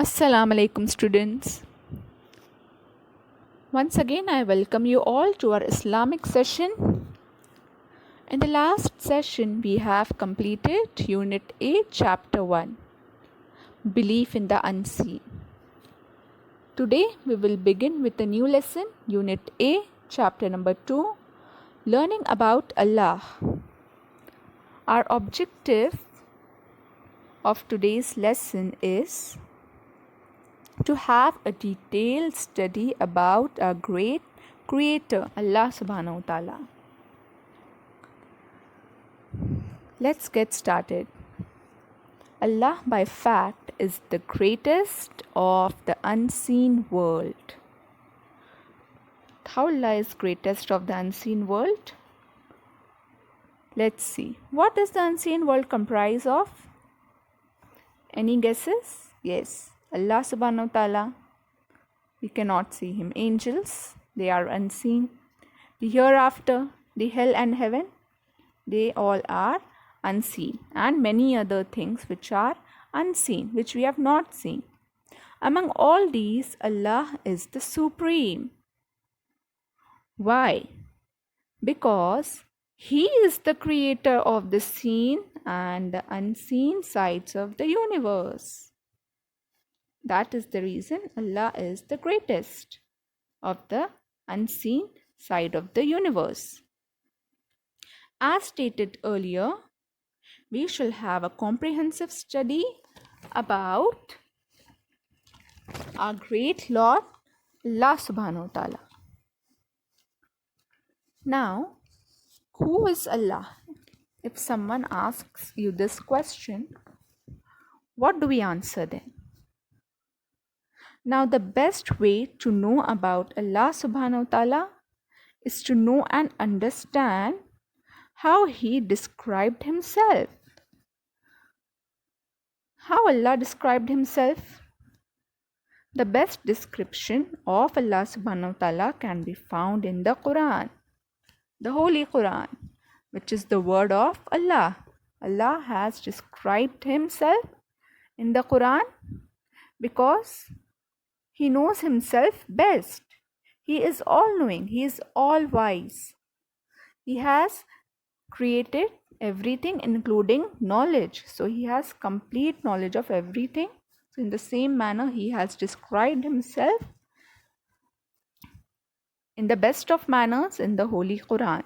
Assalamu alaikum students. Once again I welcome you all to our Islamic session. In the last session we have completed Unit 8 Chapter 1 Belief in the Unseen. Today we will begin with a new lesson, Unit A Chapter number 2 Learning about Allah. Our objective of today's lesson is to have a detailed study about our great creator, Allah subhanahu wa ta'ala. Let's get started. Allah by fact is the greatest of the unseen world. How Allah is greatest of the unseen world? Let's see. What does the unseen world comprise of? Any guesses? Yes. Allah subhanahu wa ta'ala, we cannot see him. Angels, they are unseen. The hereafter, the hell and heaven, they all are unseen. And many other things which are unseen, which we have not seen. Among all these, Allah is the supreme. Why? Because He is the creator of the seen and the unseen sides of the universe. That is the reason Allah is the greatest of the unseen side of the universe. As stated earlier, we shall have a comprehensive study about our great Lord, Allah subhanahu wa ta'ala. Now, who is Allah? If someone asks you this question, what do we answer then? Now, the best way to know about Allah subhanahu wa ta'ala is to know and understand how He described Himself. How Allah described Himself? The best description of Allah subhanahu wa ta'ala can be found in the Quran, the Holy Quran, which is the word of Allah. Allah has described Himself in the Quran because He knows Himself best. He is all-knowing. He is all-wise. He has created everything including knowledge. So He has complete knowledge of everything. So in the same manner, He has described Himself in the best of manners in the Holy Quran.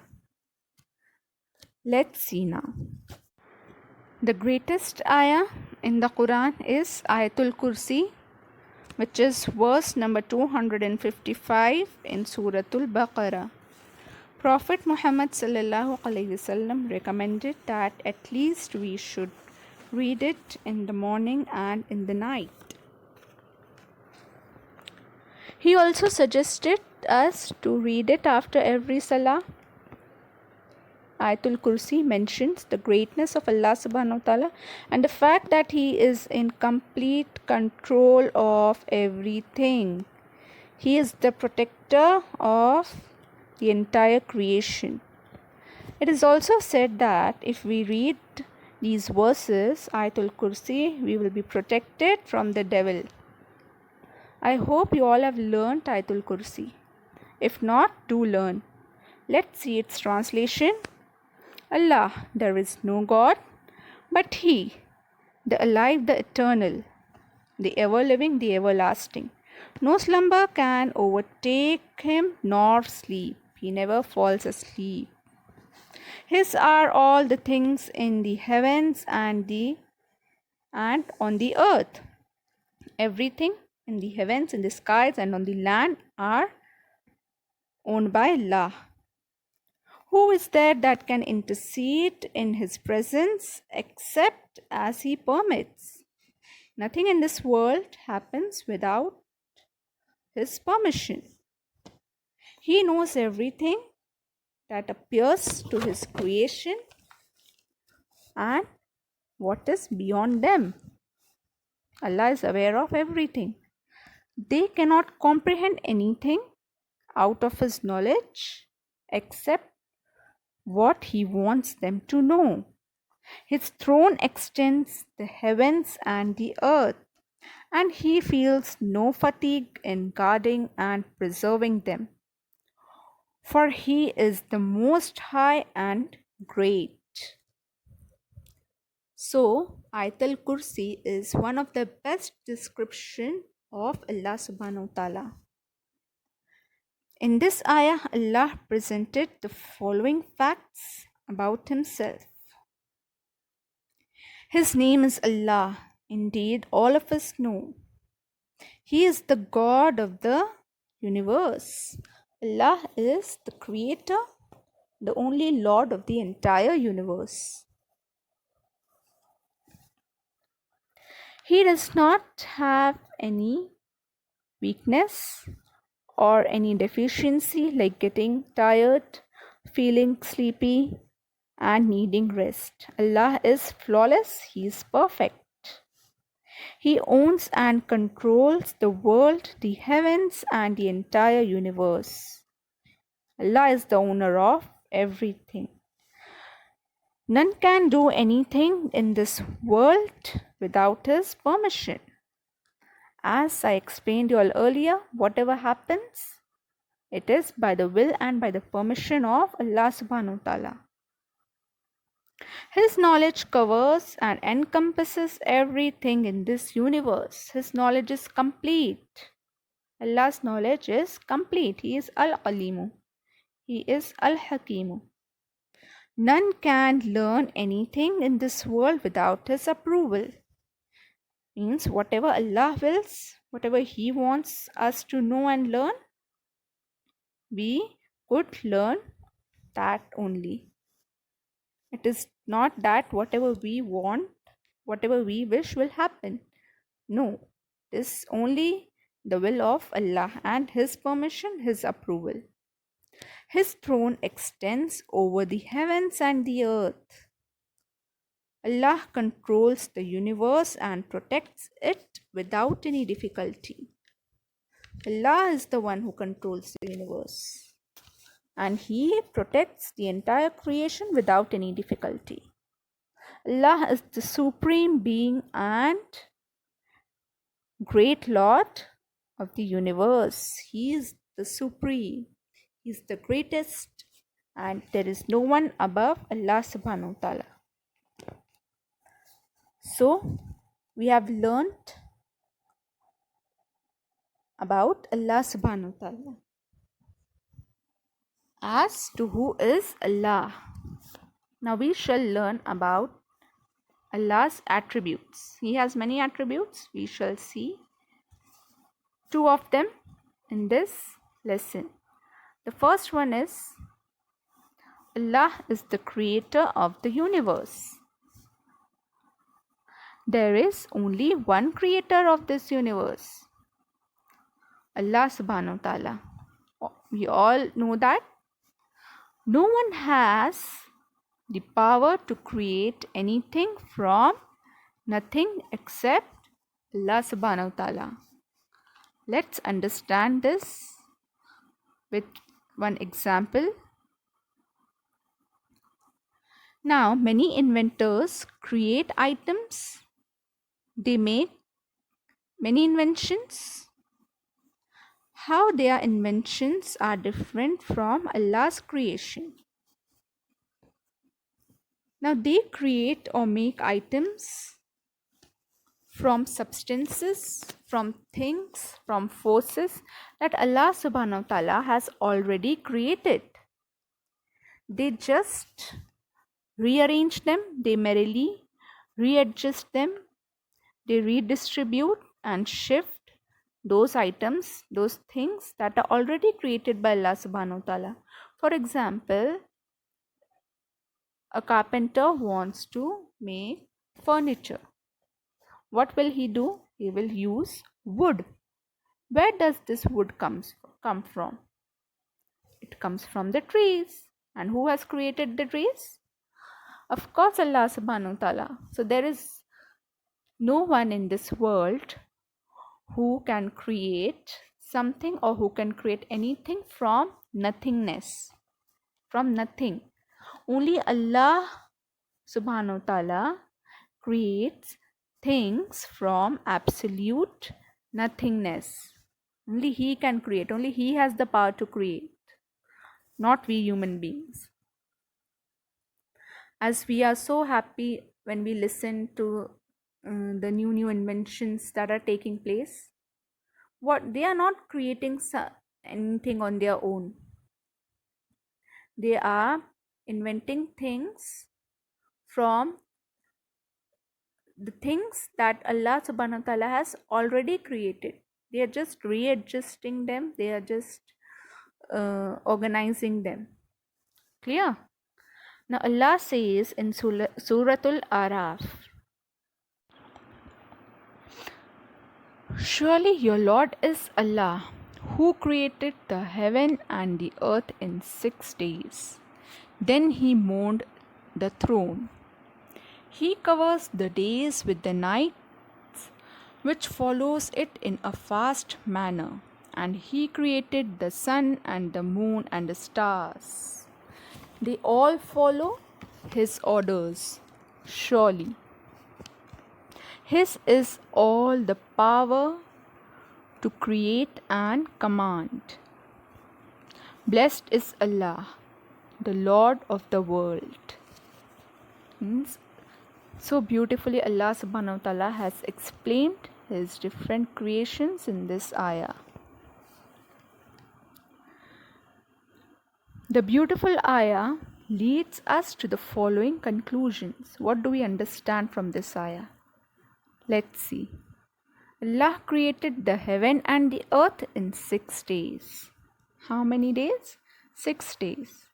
Let's see now. The greatest ayah in the Quran is Ayatul Kursi, which is verse number 255 in Suratul Baqarah. Prophet Muhammad sallallahu alaihi wasallam recommended that at least we should read it in the morning and in the night. He also suggested us to read it after every salah. Ayatul Kursi mentions the greatness of Allah subhanahu wa ta'ala and the fact that He is in complete control of everything. He is the protector of the entire creation. It is also said that if we read these verses, Ayatul Kursi, we will be protected from the devil. I hope you all have learned Ayatul Kursi. If not, do learn. Let's see its translation. Allah, there is no God but He, the alive, the eternal, the ever-living, the everlasting. No slumber can overtake Him nor sleep. He never falls asleep. His are all the things in the heavens and on the earth. Everything in the heavens, in the skies and on the land are owned by Allah. Who is there that can intercede in His presence except as He permits? Nothing in this world happens without His permission. He knows everything that appears to His creation and what is beyond them. Allah is aware of everything. They cannot comprehend anything out of His knowledge except what He wants them to know. His throne extends the heavens and the earth. and He feels no fatigue in guarding and preserving them, for He is the Most High and Great. So, Ayatul Kursi is one of the best description of Allah subhanahu wa ta'ala. In this ayah, Allah presented the following facts about Himself. His name is Allah. Indeed, all of us know. He is the God of the universe. Allah is the creator, the only Lord of the entire universe. He does not have any weakness or any deficiency like getting tired, feeling sleepy, and needing rest. Allah is flawless, He is perfect. He owns and controls the world, the heavens, and the entire universe. Allah is the owner of everything. None can do anything in this world without His permission. As I explained you all earlier, whatever happens, it is by the will and by the permission of Allah subhanahu wa ta'ala. His knowledge covers and encompasses everything in this universe. His knowledge is complete. Allah's knowledge is complete. He is Al-Alimu. He is Al-Hakimu. None can learn anything in this world without His approval. Means whatever Allah wills, whatever He wants us to know and learn, we could learn that only. It is not that whatever we want, whatever we wish will happen. No, it is only the will of Allah and His permission, His approval. His throne extends over the heavens and the earth. Allah controls the universe and protects it without any difficulty. Allah is the one who controls the universe, and He protects the entire creation without any difficulty. Allah is the supreme being and great Lord of the universe. He is the supreme. He is the greatest, and there is no one above Allah subhanahu wa ta'ala. So, we have learnt about Allah subhanahu wa ta'ala. As to who is Allah, now we shall learn about Allah's attributes. He has many attributes. We shall see two of them in this lesson. The first one is Allah is the creator of the universe. There is only one creator of this universe, Allah subhanahu wa ta'ala. We all know that no one has the power to create anything from nothing except Allah subhanahu wa ta'ala. Let's understand this with one example. Now, many inventors create items. They make many inventions. How their inventions are different from Allah's creation. Now, they create or make items from substances, from things, from forces that Allah subhanahu wa ta'ala has already created. They just rearrange them, they merely readjust them, they redistribute and shift those items, those things that are already created by Allah subhanahu wa ta'ala. For example, a carpenter wants to make furniture. What will he do? He will use wood. Where does this wood come from? It comes from the trees. And who has created the trees? Of course, Allah subhanahu wa ta'ala. So there is no one in this world who can create something or who can create anything from nothingness, from nothing. Only Allah subhanahu wa ta'ala creates things from absolute nothingness. Only He can create, only He has the power to create, not we human beings. As we are so happy when we listen to the new inventions that are taking place, what they are not creating anything on their own. They are inventing things from the things that Allah subhanahu wa ta'ala has already created. They are just readjusting them, they are just organizing them. Clear? Now Allah says in Suratul Araf, surely your Lord is Allah, who created the heaven and the earth in 6 days. Then He mourned the throne. He covers the days with the night, which follows it in a fast manner. And He created the sun and the moon and the stars. They all follow His orders. Surely His is all the power to create and command. Blessed is Allah, the Lord of the world. Means so beautifully Allah subhanahu wa ta'ala has explained His different creations in this ayah. The beautiful ayah leads us to the following conclusions. What do we understand from this ayah? Let's see. Allah created the heaven and the earth in 6 days. How many days? 6 days.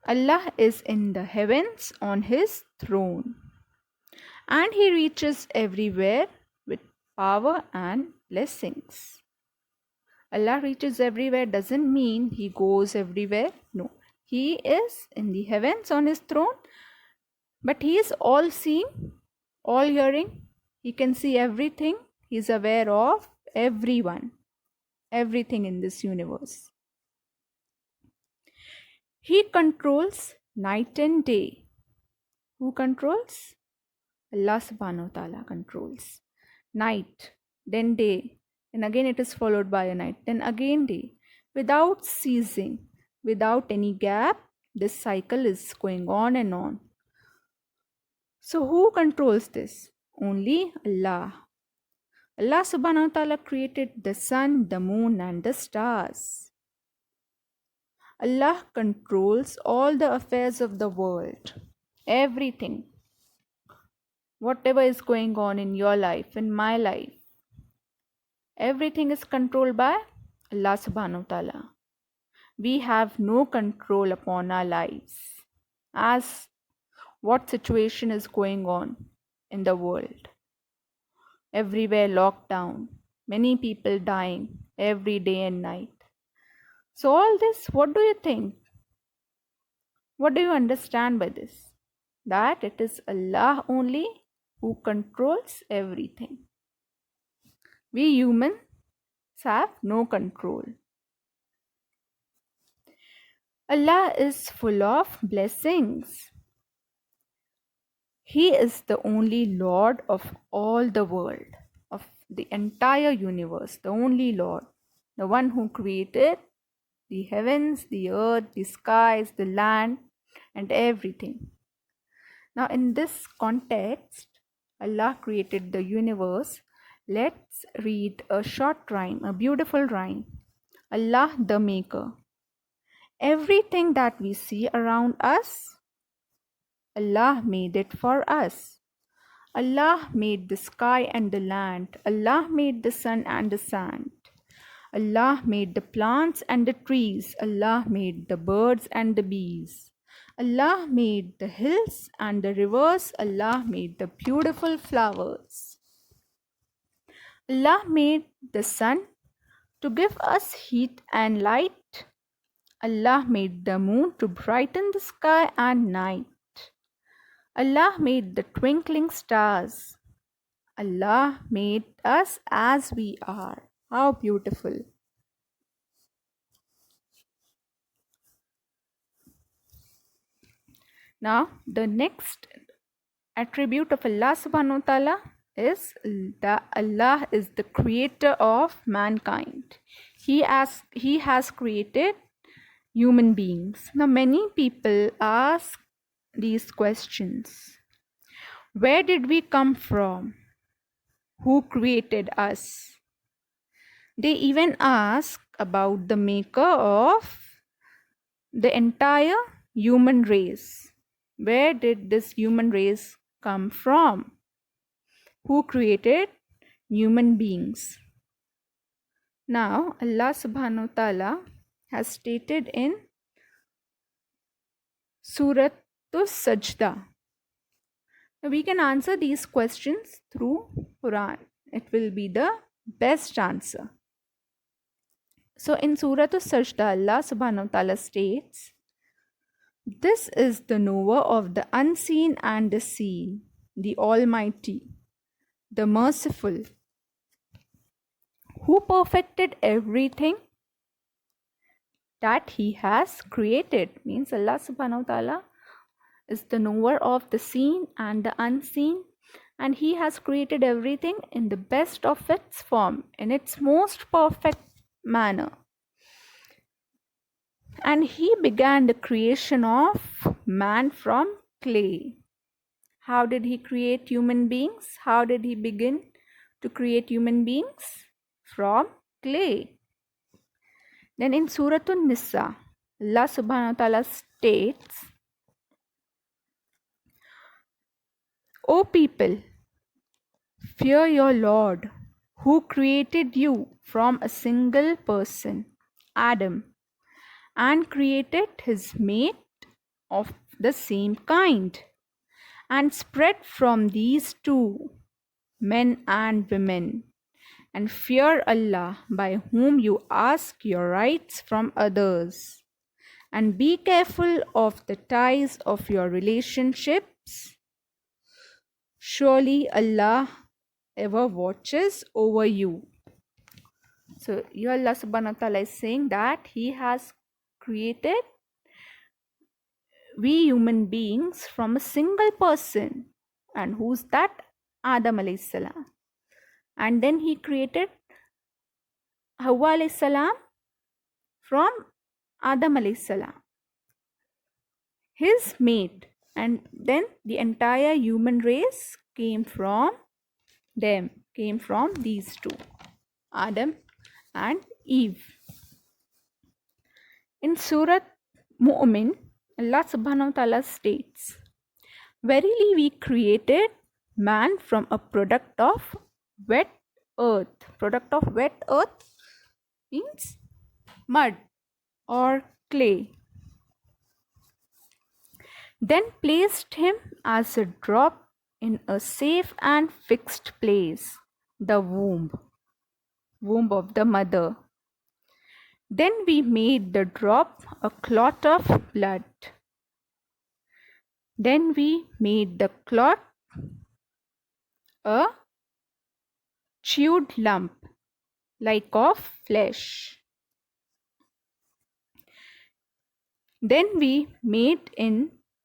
Allah is in the heavens on His throne, and He reaches everywhere with power and blessings. Allah reaches everywhere doesn't mean He goes everywhere. No. He is in the heavens on His throne, but He is all seeing, all hearing. He can see everything. He is aware of everyone, everything in this universe. He controls night and day. Who controls? Allah subhanahu wa ta'ala controls. Night, then day, and again it is followed by a night, then again day. Without ceasing, without any gap, this cycle is going on and on. So who controls this? Only Allah. Allah subhanahu wa ta'ala created the sun, the moon and the stars. Allah controls all the affairs of the world. Everything. Whatever is going on in your life, in my life, everything is controlled by Allah subhanahu wa ta'ala. We have no control upon our lives as what situation is going on in the world. Everywhere lockdown, many people dying every day and night. So all this, what do you think? What do you understand by this? That it is Allah only who controls everything. We humans have no control. Allah is full of blessings. He is the only Lord of all the world, of the entire universe, the only Lord, the one who created the heavens, the earth, the skies, the land, and everything. Now, in this context, Allah created the universe. Let's read a short rhyme, a beautiful rhyme. Allah the Maker. Everything that we see around us, Allah made it for us. Allah made the sky and the land. Allah made the sun and the sand. Allah made the plants and the trees. Allah made the birds and the bees. Allah made the hills and the rivers. Allah made the beautiful flowers. Allah made the sun to give us heat and light. Allah made the moon to brighten the sky and night. Allah made the twinkling stars. Allah made us as we are. How beautiful. Now, the next attribute of Allah subhanahu wa ta'ala is that Allah is the creator of mankind. He has created human beings. Now many people ask these questions. Where did we come from? Who created us? They even ask about the maker of the entire human race. Where did this human race come from? Who created human beings? Now, Allah subhanahu wa ta'ala has stated in Suratul Sajda. We can answer these questions through Quran. It will be the best answer. So in Suratul Sajda, Allah subhanahu wa ta'ala states, "This is the knower of the unseen and the seen, the Almighty, the Merciful, who perfected everything that He has created." Means Allah subhanahu wa ta'ala is the knower of the seen and the unseen, and He has created everything in the best of its form, in its most perfect manner. And He began the creation of man from clay. How did He create human beings? How did He begin to create human beings? From clay. Then in Suratul Nisa, Allah subhanahu wa ta'ala states, "O people, fear your Lord, who created you from a single person, Adam, and created his mate of the same kind, and spread from these two, men and women. And fear Allah, by whom you ask your rights from others. And be careful of the ties of your relationships. Surely Allah ever watches over you." So here Allah subhanahu wa ta'ala is saying that He has created we human beings from a single person. And who's that? Adam alayhi salam. And then He created Hawa alayhi salam from Adam alayhi salam, his mate. And then the entire human race came from them, came from these two, Adam and Eve. In Surah Mu'min, Allah subhanahu wa ta'ala states, "Verily we created man from a product of wet earth." Product of wet earth means mud or clay. "Then placed him as a drop in a safe and fixed place, the womb of the mother. Then we made the drop a clot of blood. Then we made the clot a chewed lump, like of flesh. Then we made in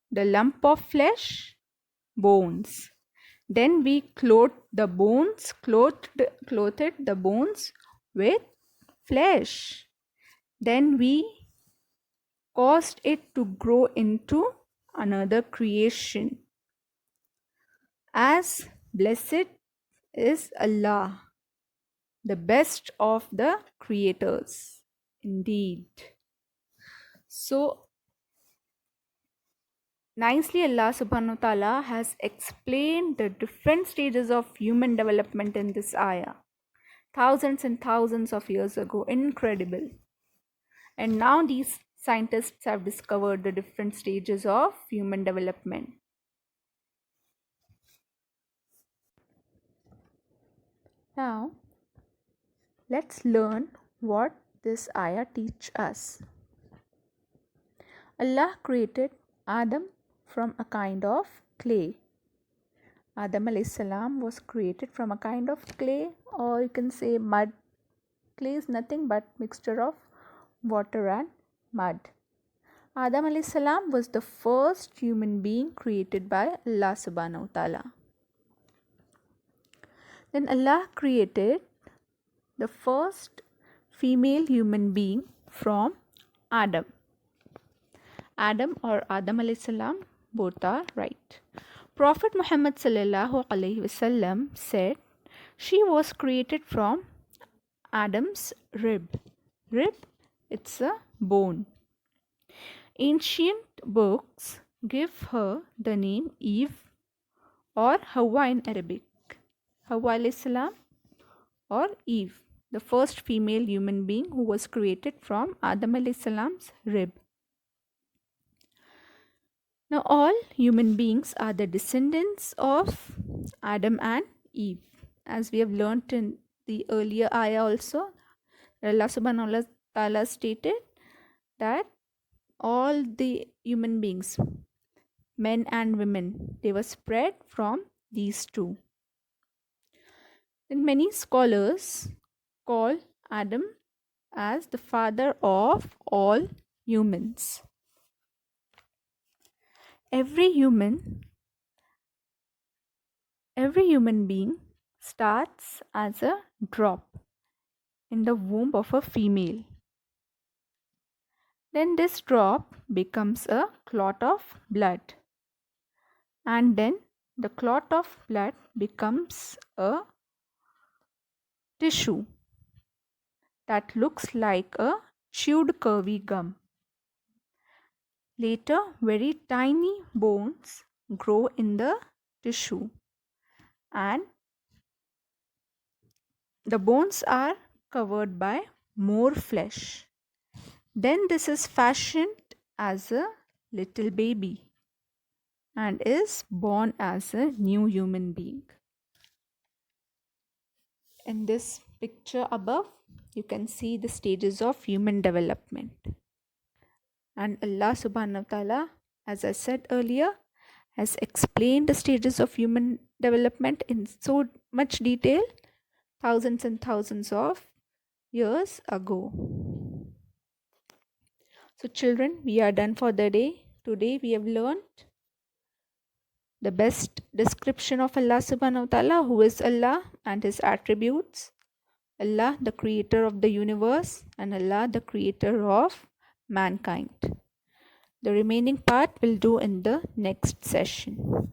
the lump of flesh bones. Then we clothed the bones with flesh. Then we caused it to grow into another creation. As blessed is Allah, the best of the creators." Indeed. So nicely Allah subhanahu wa ta'ala has explained the different stages of human development in this ayah. Thousands and thousands of years ago. Incredible. And now these scientists have discovered the different stages of human development. Now, let's learn what this ayah teaches us. Allah created Adam from a kind of clay. Adam alayhi salam was created from a kind of clay, or you can say mud. Clay is nothing but mixture of water and mud. Adam alayhi salam was the first human being created by Allah subhanahu wa ta'ala. Then Allah created the first female human being from Adam. Adam or Adam alayhi salam, both are right. Prophet Muhammad sallallahu alaihi wasallam said she was created from Adam's rib. Rib, it's a bone. Ancient books give her the name Eve or Hawa in Arabic. Hawa alayhi salam or Eve, the first female human being who was created from Adam alayhi salam's rib. Now all human beings are the descendants of Adam and Eve. As we have learnt in the earlier ayah also, Allah subhanahu wa ta'ala stated that all the human beings, men and women, they were spread from these two. And many scholars call Adam as the father of all humans. Every human being starts as a drop in the womb of a female. Then this drop becomes a clot of blood. And then the clot of blood becomes a tissue that looks like a chewed curvy gum. Later, very tiny bones grow in the tissue, and the bones are covered by more flesh. Then this is fashioned as a little baby and is born as a new human being. In this picture above, you can see the stages of human development. And Allah subhanahu wa ta'ala, as I said earlier, has explained the stages of human development in so much detail thousands and thousands of years ago. So children, we are done for the day. Today we have learned the best description of Allah subhanahu wa ta'ala, who is Allah and his attributes, Allah the creator of the universe, and Allah the creator of mankind. The remaining part we'll do in the next session.